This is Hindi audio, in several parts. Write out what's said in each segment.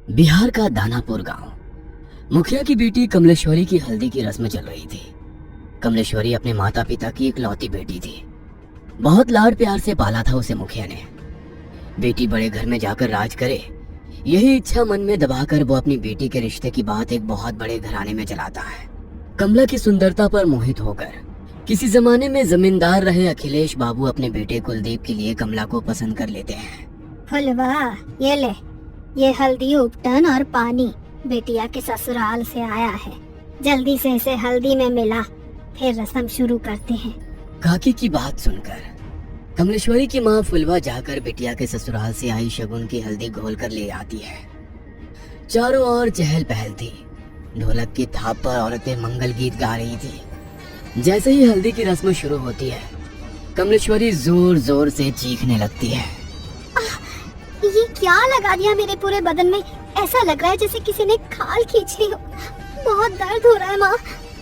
बिहार का दानापुर गांव। मुखिया की बेटी कमलेश्वरी की हल्दी की रस्म चल रही थी। कमलेश्वरी अपने माता पिता की इकलौती बेटी थी। बहुत लाड प्यार से पाला था उसे मुखिया ने। बेटी बड़े घर में जाकर राज करे, यही इच्छा मन में दबाकर वो अपनी बेटी के रिश्ते की बात एक बहुत बड़े घराने में चलाता है। कमला की सुंदरता पर मोहित होकर किसी जमाने में जमींदार रहे अखिलेश बाबू अपने बेटे कुलदीप के लिए कमला को पसंद कर लेते हैं। फुलवा, ये ले, ये हल्दी उपटन और पानी बेटिया के ससुराल से आया है। जल्दी से इसे हल्दी में मिला, फिर रस्म शुरू करते हैं। काकी की बात सुनकर कमलेश्वरी की माँ फुलवा जाकर बिटिया के ससुराल से आई शगुन की हल्दी घोल कर ले आती है। चारों ओर चहल पहल थी। ढोलक की थाप पर औरतें मंगल गीत गा रही थी। जैसे ही हल्दी की रस्म शुरू होती है, कमलेश्वरी जोर जोर से चीखने लगती है। ये क्या लगा दिया मेरे पूरे बदन में? ऐसा लग रहा है जैसे किसी ने खाल खींच ली हो। बहुत दर्द हो रहा है माँ।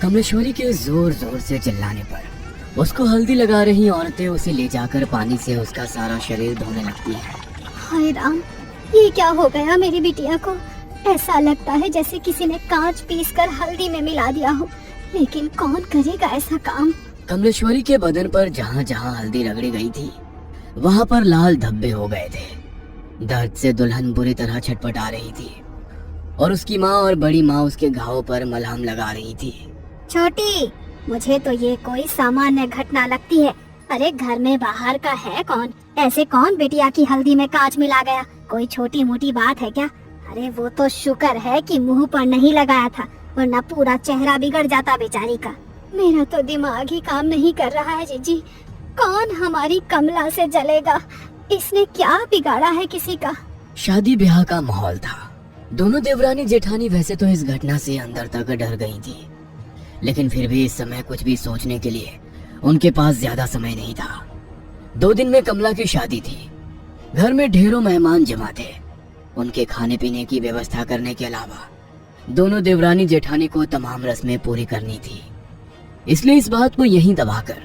कमलेश्वरी के जोर जोर से चिल्लाने पर उसको हल्दी लगा रही औरतें उसे ले जाकर पानी से उसका सारा शरीर धोने लगती हैं। हाय राम, ये क्या हो गया मेरी बिटिया को? ऐसा लगता है जैसे किसी ने कांच पीसकर हल्दी में मिला दिया हो, लेकिन कौन करेगा ऐसा काम? कमलेश्वरी के बदन पर जहाँ जहाँ हल्दी रगड़ी गई थी, वहाँ पर लाल धब्बे हो गए थे। दर्द से दुल्हन बुरी तरह छटपटा रही थी और उसकी माँ और बड़ी माँ उसके घाव पर मलहम लगा रही थी। छोटी, मुझे तो ये कोई सामान्य घटना लगती है। अरे घर में बाहर का है कौन? ऐसे कौन बिटिया की हल्दी में कांच मिला गया? कोई छोटी मोटी बात है क्या? अरे वो तो शुक्र है कि मुंह पर नहीं लगाया था, वरना पूरा चेहरा बिगड़ जाता बेचारी का। मेरा तो दिमाग ही काम नहीं कर रहा है जीजी। कौन हमारी कमला से जलेगा? इसने क्या बिगाड़ा है किसी का? शादी ब्याह का माहौल था। दोनों देवरानी जेठानी वैसे तो इस घटना से अंदर तक डर गई थी, लेकिन फिर भी इस समय कुछ भी सोचने के लिए उनके पास ज्यादा समय नहीं था। 2 दिन में कमला की शादी थी। घर में ढेरों मेहमान जमा थे। उनके खाने पीने की व्यवस्था करने के अलावा दोनों देवरानी जेठानी को तमाम रस्में पूरी करनी थी। इसलिए इस बात को यहीं दबाकर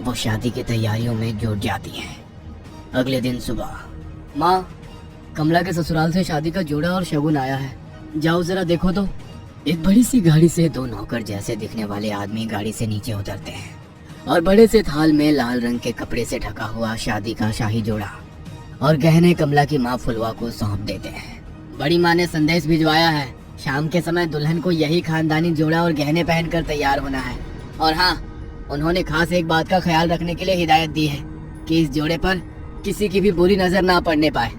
वो शादी की तैयारियों में जुट जाती हैं। अगले दिन सुबह, माँ, कमला के ससुराल से शादी का जोड़ा और शगुन आया है, जाओ जरा देखो तो। एक बड़ी सी गाड़ी से 2 नौकर जैसे दिखने वाले आदमी गाड़ी से नीचे उतरते हैं और बड़े से थाल में लाल रंग के कपड़े से ढका हुआ शादी का शाही जोड़ा और गहने कमला की माँ फुलवा को सौंप देते हैं। बड़ी माँ ने संदेश भिजवाया है, शाम के समय दुल्हन को यही खानदानी जोड़ा और गहने पहनकर तैयार होना है। और हाँ, उन्होंने खास एक बात का ख्याल रखने के लिए हिदायत दी है कि इस जोड़े पर किसी की भी बुरी नजर ना पड़ने पाए।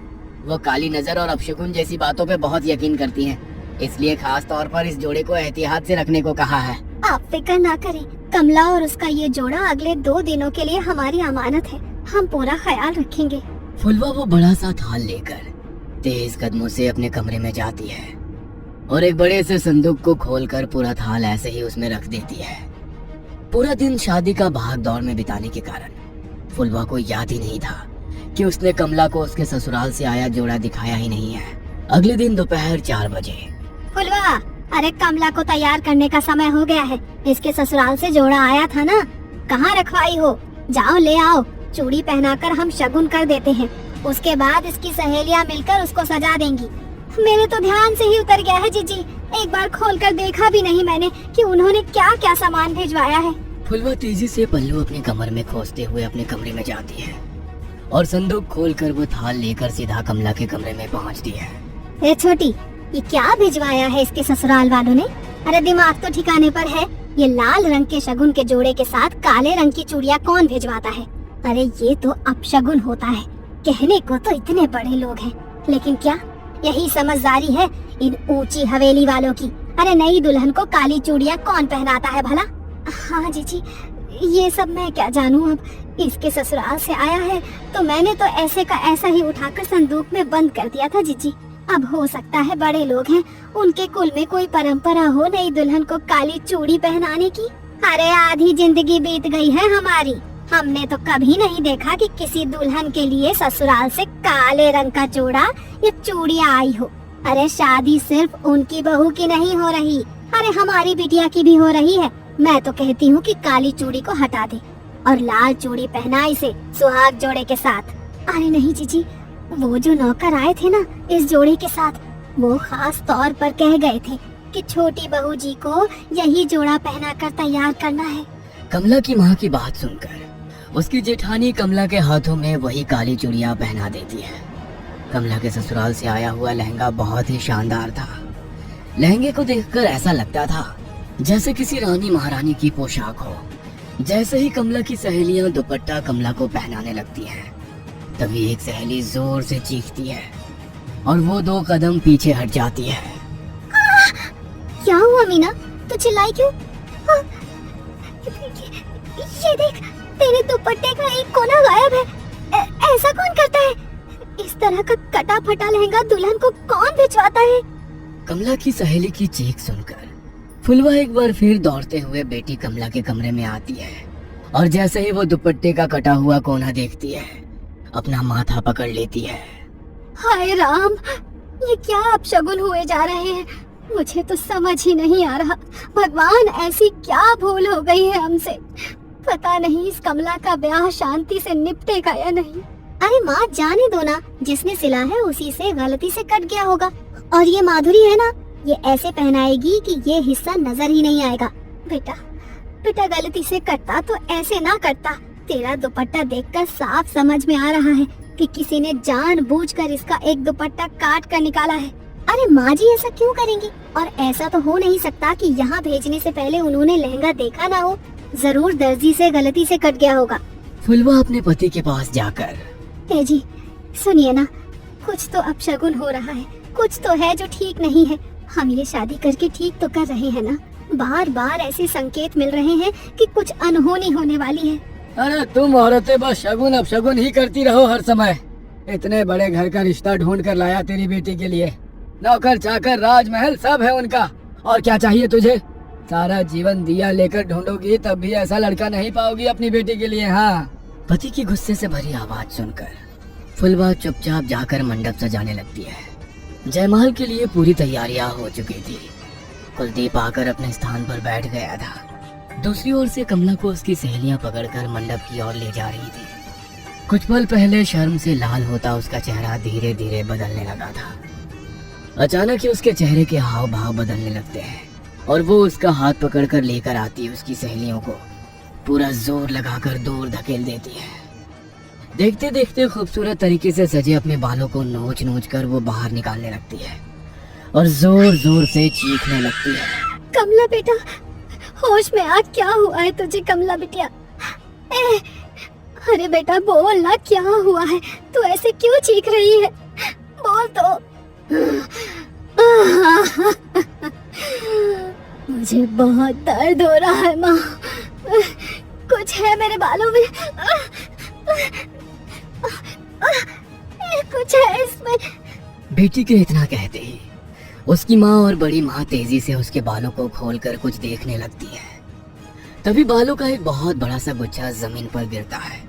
वो काली नजर और अपशकुन जैसी बातों पे बहुत यकीन करती हैं, इसलिए खास तौर पर इस जोड़े को एहतियात से रखने को कहा है। आप फिक्र ना करें, कमला और उसका ये जोड़ा अगले 2 दिनों के लिए हमारी अमानत है। हम पूरा ख्याल रखेंगे। फुलवा वो बड़ा सा थाल लेकर तेज कदमों से अपने कमरे में जाती है और एक बड़े से संदूक को खोलकर पूरा थाल ऐसे ही उसमें रख देती है। पूरा दिन शादी का भाग दौड़ में बिताने के कारण फुलवा को याद ही नहीं था कि उसने कमला को उसके ससुराल से आया जोड़ा दिखाया ही नहीं है। अगले दिन दोपहर 4 बजे, फुलवा, अरे कमला को तैयार करने का समय हो गया है। इसके ससुराल से जोड़ा आया था ना, कहाँ रखवाई हो? जाओ ले आओ। चूड़ी पहनाकर हम शगुन कर देते हैं, उसके बाद इसकी सहेलियाँ मिलकर उसको सजा देंगी। मेरे तो ध्यान से ही उतर गया है जीजी। एक बार खोलकर देखा भी नहीं मैंने कि उन्होंने क्या क्या सामान भिजवाया है। फुलवा तेजी से पल्लू अपने कमर में खोसते हुए अपने कमरे में जाती है और संदूक खोलकर वो थाल लेकर सीधा कमला के कमरे में पहुंचती है। ए छोटी, ये क्या भिजवाया है इसके ससुराल वालों ने? अरे दिमाग तो ठिकाने पर है। ये लाल रंग के शगुन के जोड़े के साथ काले रंग की चूड़ियाँ कौन भिजवाता है? अरे ये तो अपशगुन होता है। कहने को तो इतने बड़े लोग हैं, लेकिन क्या यही समझदारी है इन ऊंची हवेली वालों की? अरे नई दुल्हन को काली चूड़ियाँ कौन पहनाता है भला? हाँ जीजी, ये सब मैं क्या जानूँ। अब इसके ससुराल से आया है तो मैंने तो ऐसे का ऐसा ही उठाकर संदूक में बंद कर दिया था जीजी। अब हो सकता है बड़े लोग हैं, उनके कुल में कोई परंपरा हो नई दुल्हन को काली चूड़ी पहनाने की। अरे आधी जिंदगी बीत गई है हमारी, हमने तो कभी नहीं देखा कि किसी दुल्हन के लिए ससुराल से काले रंग का जोड़ा या चूड़ियाँ आई हो। अरे शादी सिर्फ उनकी बहू की नहीं हो रही, अरे हमारी बिटिया की भी हो रही है। मैं तो कहती हूँ कि काली चूड़ी को हटा दे और लाल चूड़ी पहना इसे सुहाग जोड़े के साथ। अरे नहीं जीजी, वो जो नौकर आए थे ना इस जोड़े के साथ, वो खास तौर पर कह गए थे कि छोटी बहू जी को यही जोड़ा पहनाकर तैयार करना है। कमला की माँ की बात सुनकर उसकी जेठानी कमला के हाथों में वही काली चूड़ियां पहना देती है। कमला के ससुराल से आया हुआ लहंगा बहुत ही शानदार था। लहंगे को देखकर ऐसा लगता था जैसे किसी रानी महारानी की पोशाक हो। जैसे ही कमला की सहेलियां दुपट्टा कमला को पहनाने लगती हैं, तभी एक सहेली जोर से चीखती है और वो 2 कदम पीछे हट जाती है। क्या हुआ मीना, तू चिल्लाई क्यों? ये देख, तेरे दुपट्टे का एक कोना गायब है। ऐसा कौन करता है? इस तरह का कटा फटा लहंगा दुल्हन को कौन भिजवाता है? कमला की सहेली की चीख सुनकर फुलवा एक बार फिर दौड़ते हुए बेटी कमला के कमरे में आती है और जैसे ही वो दुपट्टे का कटा हुआ कोना देखती है, अपना माथा पकड़ लेती है। हाय राम, ये क्या अपशगुन हुए जा रहे हैं? मुझे तो समझ ही नहीं आ रहा। भगवान, ऐसी क्या भूल हो गई है हमसे? पता नहीं इस कमला का ब्याह शांति से निपटेगा या नहीं। अरे माँ, जाने दो ना, जिसने सिला है उसी से गलती से कट गया होगा। और ये माधुरी है ना, ये ऐसे पहनाएगी कि ये हिस्सा नजर ही नहीं आएगा। बेटा गलती से कटता तो ऐसे ना करता। तेरा दुपट्टा देखकर साफ समझ में आ रहा है कि किसी ने जानबूझकर इसका एक दुपट्टा काट कर निकाला है। अरे माँ जी, ऐसा क्यों करेंगी? और ऐसा तो हो नहीं सकता कि यहाँ भेजने से पहले उन्होंने लहंगा देखा ना हो। जरूर दर्जी से गलती से कट गया होगा। फुलवा अपने पति के पास जाकर, ए जी, सुनिए ना, कुछ तो अपशगुन हो रहा है, कुछ तो है जो ठीक नहीं है। हम ये शादी करके ठीक तो कर रहे हैं ना? बार बार ऐसे संकेत मिल रहे हैं कि कुछ अनहोनी होने वाली है। अरे तुम औरतें बस शगुन अपशगुन ही करती रहो हर समय। इतने बड़े घर का रिश्ता ढूंढ कर लाया तेरी बेटी के लिए। नौकर चाकर राजमहल सब है उनका, और क्या चाहिए तुझे? सारा जीवन दिया लेकर ढूंढोगी तब भी ऐसा लड़का नहीं पाओगी अपनी बेटी के लिए। हाँ। पति की गुस्से से भरी आवाज सुनकर फुलवा चुपचाप जाकर मंडप सजाने लगती है। जयमाल के लिए पूरी तैयारियां हो चुकी थी। कुलदीप आकर अपने स्थान पर बैठ गया था। दूसरी ओर से कमला को उसकी सहेलियां पकड़कर मंडप की ओर ले जा रही थी। कुछ पल पहले शर्म से लाल होता उसका चेहरा धीरे धीरे बदलने लगा था। अचानक ही उसके चेहरे के हाव भाव बदलने लगते हैं और वो उसका हाथ पकड़कर लेकर आती है। उसकी सहेलियों को पूरा जोर लगाकर दूर धकेल देती है। देखते देखते खूबसूरत तरीके से सजे अपने बालों को नोच नोच कर वो बाहर निकालने लगती है और जोर जोर से चीखने लगती है। कमला बेटा, होश में आ, क्या हुआ है तुझे? कमला बिटिया, अरे बेटा बोल ना, क्या हुआ है? तू ऐसे क्यों चीख रही है? बोल तो। मुझे बहुत दर्द हो रहा है माँ, कुछ है मेरे बालों में, कुछ है इसमें। बेटी के इतना कहते ही उसकी माँ और बड़ी माँ तेजी से उसके बालों को खोलकर कुछ देखने लगती है। तभी बालों का एक बहुत बड़ा सा गुच्छा जमीन पर गिरता है,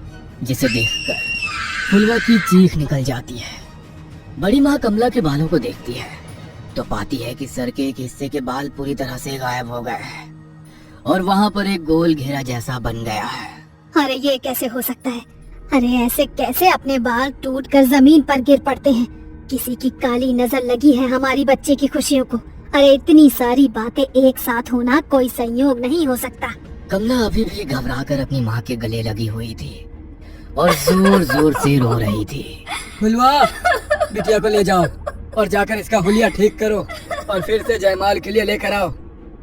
जिसे देखकर फुलवा की चीख निकल जाती है। बड़ी माँ कमला के बालों को देखती है तो पाती है कि सर के एक हिस्से के बाल पूरी तरह से गायब हो गए हैं और वहाँ पर एक गोल घेरा जैसा बन गया है। अरे ये कैसे हो सकता है? अरे ऐसे कैसे अपने बाल टूटकर जमीन पर गिर पड़ते हैं? किसी की काली नजर लगी है हमारी बच्चे की खुशियों को। अरे इतनी सारी बातें एक साथ होना कोई संयोग नहीं हो सकता। कमला अभी भी घबराकर अपनी माँ के गले लगी हुई थी और जोर जोर से रो रही थी। फुलवा, बिटिया को ले जाओ और जाकर इसका हुलिया ठीक करो और फिर से जयमाल के लिए लेकर आओ।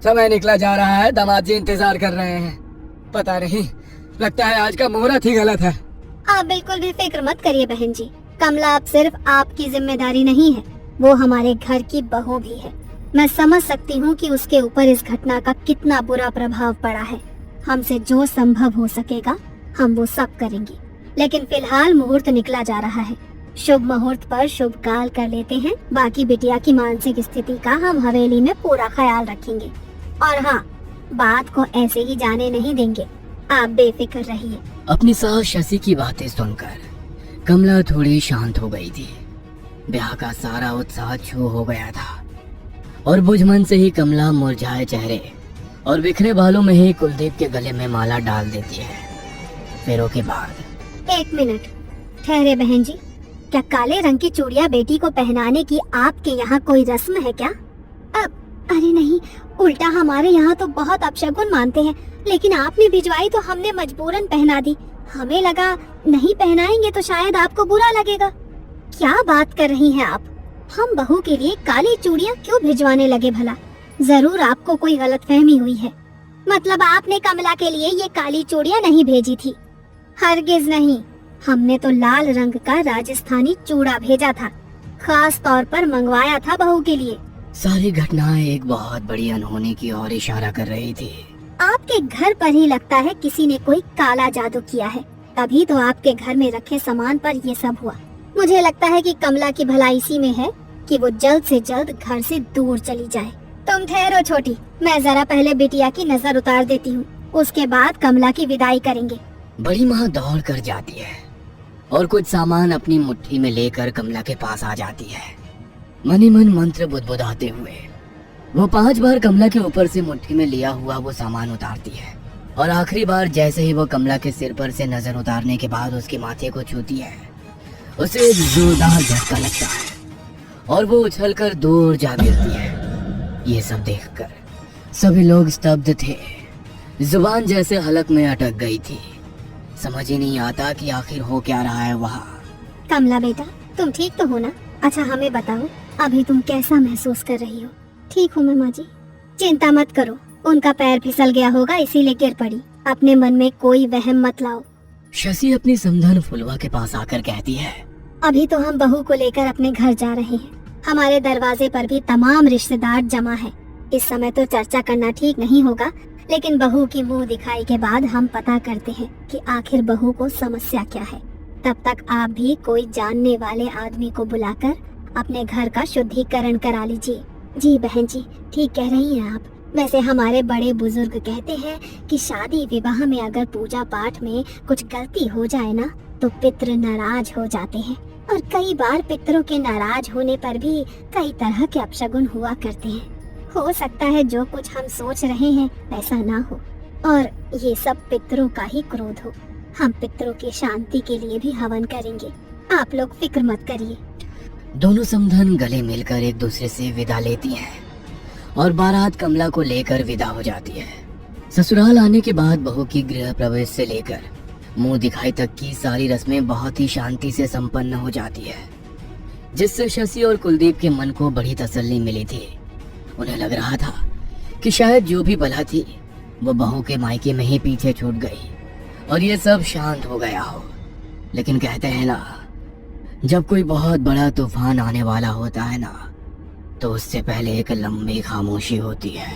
समय निकला जा रहा है, दामाद जी इंतजार कर रहे हैं। पता नहीं, लगता है आज का मुहूर्त ही गलत है। आप बिल्कुल भी फिक्र मत करिए बहन जी। कमला अब सिर्फ आपकी जिम्मेदारी नहीं है, वो हमारे घर की बहू भी है। मैं समझ सकती हूँ कि उसके ऊपर इस घटना का कितना बुरा प्रभाव पड़ा है। हमसे जो संभव हो सकेगा हम वो सब करेंगे, लेकिन फिलहाल मुहूर्त निकला जा रहा है। शुभ मुहूर्त पर शुभ काल कर लेते हैं। बाकी बिटिया की मानसिक स्थिति का हम हवेली में पूरा ख्याल रखेंगे। और हाँ, बात को ऐसे ही जाने नहीं देंगे, आप बेफिक्र रहिए। अपनी सास शशि की बातें सुनकर कमला थोड़ी शांत हो गई थी। ब्याह का सारा उत्साह छू हो गया था और बुझमन से ही कमला मुरझाए चेहरे और बिखरे बालों में ही कुलदीप के गले में माला डाल देती है। फेरों के बाद 1 मिनट ठहरे बहन जी, क्या काले रंग की चूड़ियाँ बेटी को पहनाने की आपके यहाँ कोई रस्म है क्या? अरे नहीं, उल्टा हमारे यहाँ तो बहुत अपशगुन मानते हैं, लेकिन आपने भिजवाई तो हमने मजबूरन पहना दी। हमें लगा नहीं पहनाएंगे तो शायद आपको बुरा लगेगा। क्या बात कर रही हैं आप? हम बहू के लिए काली चूड़ियाँ क्यों भिजवाने लगे भला? जरूर आपको कोई गलतफहमी हुई है। मतलब आपने कमला के लिए ये काली चूड़ियाँ नहीं भेजी थी? हरगिज नहीं, हमने तो लाल रंग का राजस्थानी चूड़ा भेजा था, खास तौर पर मंगवाया था बहू के लिए। सारी घटनाएं एक बहुत बड़ी अनहोनी की ओर इशारा कर रही थी। आपके घर पर ही लगता है किसी ने कोई काला जादू किया है, तभी तो आपके घर में रखे सामान पर ये सब हुआ। मुझे लगता है कि कमला की भलाई इसी में है कि वो जल्द से जल्द घर से दूर चली जाए। तुम ठहरो छोटी, मैं जरा पहले बिटिया की नजर उतार देती हूँ, उसके बाद कमला की विदाई करेंगे। बड़ी माँ दौड़ कर जाती है और कुछ सामान अपनी मुट्ठी में लेकर कमला के पास आ जाती है। मनी मन मंत्र बुदबुदाते हुए वो 5 बार कमला के ऊपर से मुट्ठी में लिया हुआ वो सामान उतारती है, और आखिरी बार जैसे ही वो कमला के सिर पर से नजर उतारने के बाद उसके माथे को छूती है, उसे एक जोरदार झटका लगता है और वो उछलकर दूर जा गिरती है। ये सब देखकर सभी लोग स्तब्ध थे, जुबान जैसे हलक में अटक गई थी। समझ ही नहीं आता कि आखिर हो क्या रहा है वहाँ। कमला बेटा, तुम ठीक तो हो ना? अच्छा हमें बताओ, अभी तुम कैसा महसूस कर रही हो? ठीक हूँ मैं माँ जी, चिंता मत करो, उनका पैर फिसल गया होगा इसीलिए गिर पड़ी। अपने मन में कोई वहम मत लाओ। शशि अपनी समधन फुलवा के पास आकर कहती है, अभी तो हम बहू को लेकर अपने घर जा रहे हैं। हमारे दरवाजे पर भी तमाम रिश्तेदार जमा है। इस समय तो चर्चा करना ठीक नहीं होगा, लेकिन बहू की मुंह दिखाई के बाद हम पता करते हैं कि आखिर बहू को समस्या क्या है। तब तक आप भी कोई जानने वाले आदमी को बुलाकर अपने घर का शुद्धिकरण करा लीजिए। जी बहन जी, ठीक कह रही हैं आप। वैसे हमारे बड़े बुजुर्ग कहते हैं कि शादी विवाह में अगर पूजा पाठ में कुछ गलती हो जाए ना, तो पितृ नाराज हो जाते हैं, और कई बार पितरों के नाराज होने पर भी कई तरह के अपशगुन हुआ करते हैं। हो सकता है जो कुछ हम सोच रहे हैं वैसा ना हो, और ये सब पितरों का ही क्रोध हो। हम पितरों की शांति के लिए भी हवन करेंगे, आप लोग फिक्र मत करिए। दोनों समधन गले मिलकर एक दूसरे से विदा लेती हैं और बारात कमला को लेकर विदा हो जाती है। ससुराल आने के बाद बहू की गृह प्रवेश से लेकर मुंह दिखाई तक की सारी रस्में बहुत ही शांति से संपन्न हो जाती है, जिससे शशि और कुलदीप के मन को बड़ी तसल्ली मिली थी। उन्हें लग रहा था कि शायद जो भी बला थी वो बहू के मायके में ही पीछे छूट गई और ये सब शांत हो गया हो। लेकिन कहते हैं ना, जब कोई बहुत बड़ा तूफान आने वाला होता है ना, तो उससे पहले एक लंबी खामोशी होती है।